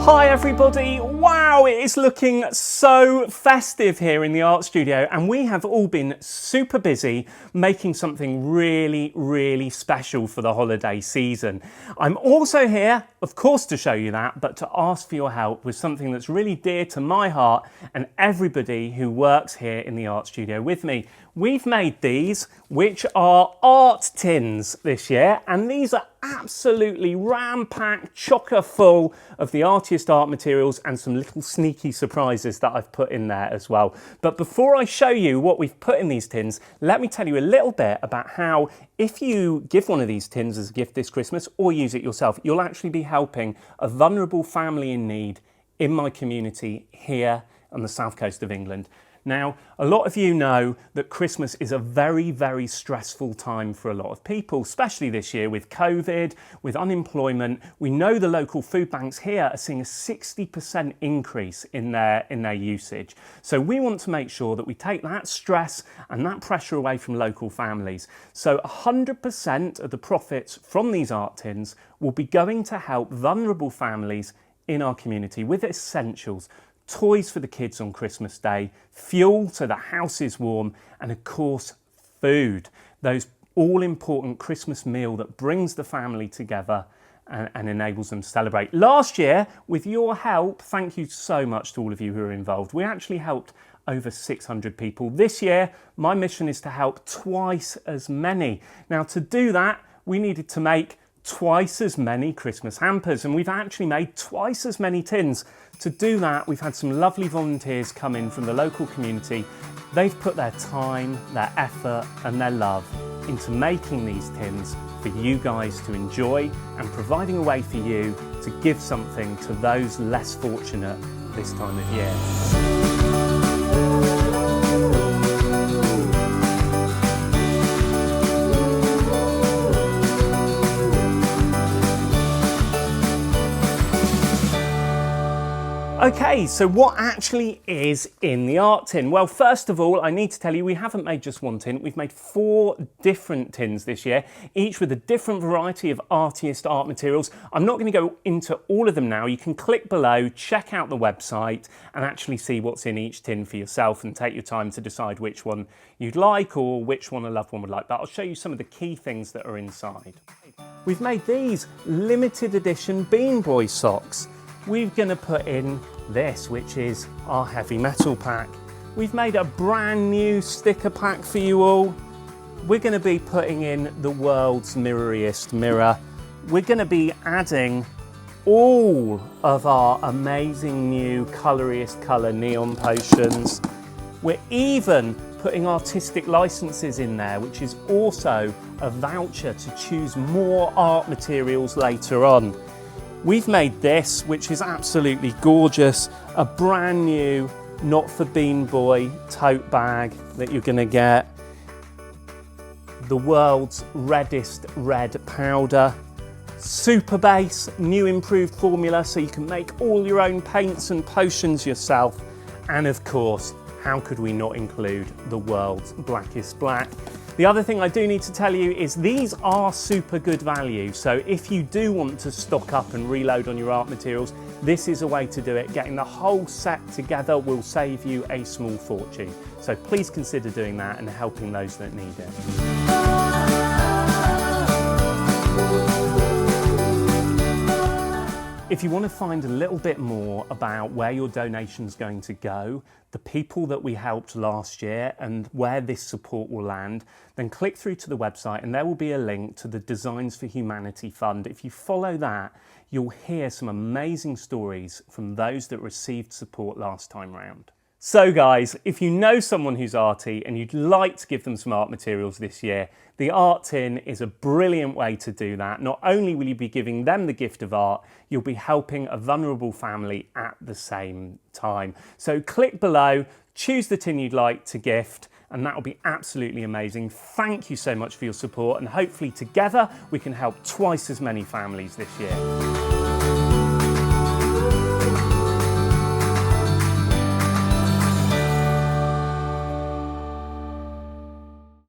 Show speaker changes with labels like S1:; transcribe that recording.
S1: Hi everybody, wow, it is looking so festive here in the art studio, and we have all been super busy making something really special for the holiday season. I'm also here, of course, to show you that, but to ask for your help with something that's really dear to my heart and everybody who works here in the art studio with me. We've made these, which are art tins this year, and these are absolutely ram-packed, chocker full of the artiest art materials and some little sneaky surprises that I've put in there as well. But before I show you what we've put in these tins, let me tell you a little bit about how, if you give one of these tins as a gift this Christmas or use it yourself, you'll actually be helping a vulnerable family in need in my community here on the south coast of England. Now, a lot of you know that Christmas is a very stressful time for a lot of people, especially this year with COVID, with unemployment. We know the local food banks here are seeing a 60% increase in their usage. So we want to make sure that we take that stress and that pressure away from local families. So 100% of the profits from these art tins will be going to help vulnerable families in our community with essentials. Toys for the kids on Christmas Day, fuel so the house is warm, and of course food, those all-important Christmas meal that brings the family together and enables them to celebrate. Last year, with your help, thank you so much to all of you who are involved, we actually helped over 600 people. This year, my mission is to help twice as many. Now, to do that, we needed to make twice as many Christmas hampers, and we've actually made twice as many tins. To do that, we've had some lovely volunteers come in from the local community. They've put their time, their effort and their love into making these tins for you guys to enjoy and providing a way for you to give something to those less fortunate this time of year. Okay, so what actually is in the art tin? Well, first of all, I need to tell you we haven't made just one tin. We've made 4 different tins this year, each with a different variety of artiest art materials. I'm not going to go into all of them now. You can click below, check out the website and actually see what's in each tin for yourself and take your time to decide which one you'd like or which one a loved one would like. But I'll show you some of the key things that are inside. We've made these limited edition Bean Boy socks. We're going to put in this, which is our heavy metal pack. We've made a brand new sticker pack for you all. We're going to be putting in the world's mirroriest mirror. We're going to be adding all of our amazing new coloriest colour neon potions. We're even putting artistic licenses in there, which is also a voucher to choose more art materials later on. We've made this, which is absolutely gorgeous, a brand new Not For Bean Boy tote bag that you're going to get. The world's reddest red powder. Super Base, new improved formula so you can make all your own paints and potions yourself. And of course, how could we not include the world's blackest black? The other thing I do need to tell you is these are super good value. So if you do want to stock up and reload on your art materials, this is a way to do it. Getting the whole set together will save you a small fortune. So please consider doing that and helping those that need it. If you want to find a little bit more about where your donation's going to go, the people that we helped last year and where this support will land, then click through to the website and there will be a link to the Designs for Humanity Fund. If you follow that, you'll hear some amazing stories from those that received support last time round. So guys, if you know someone who's arty and you'd like to give them some art materials this year, the art tin is a brilliant way to do that. Not only will you be giving them the gift of art, you'll be helping a vulnerable family at the same time. So click below, choose the tin you'd like to gift, and that will be absolutely amazing. Thank you so much for your support, and hopefully together we can help twice as many families this year.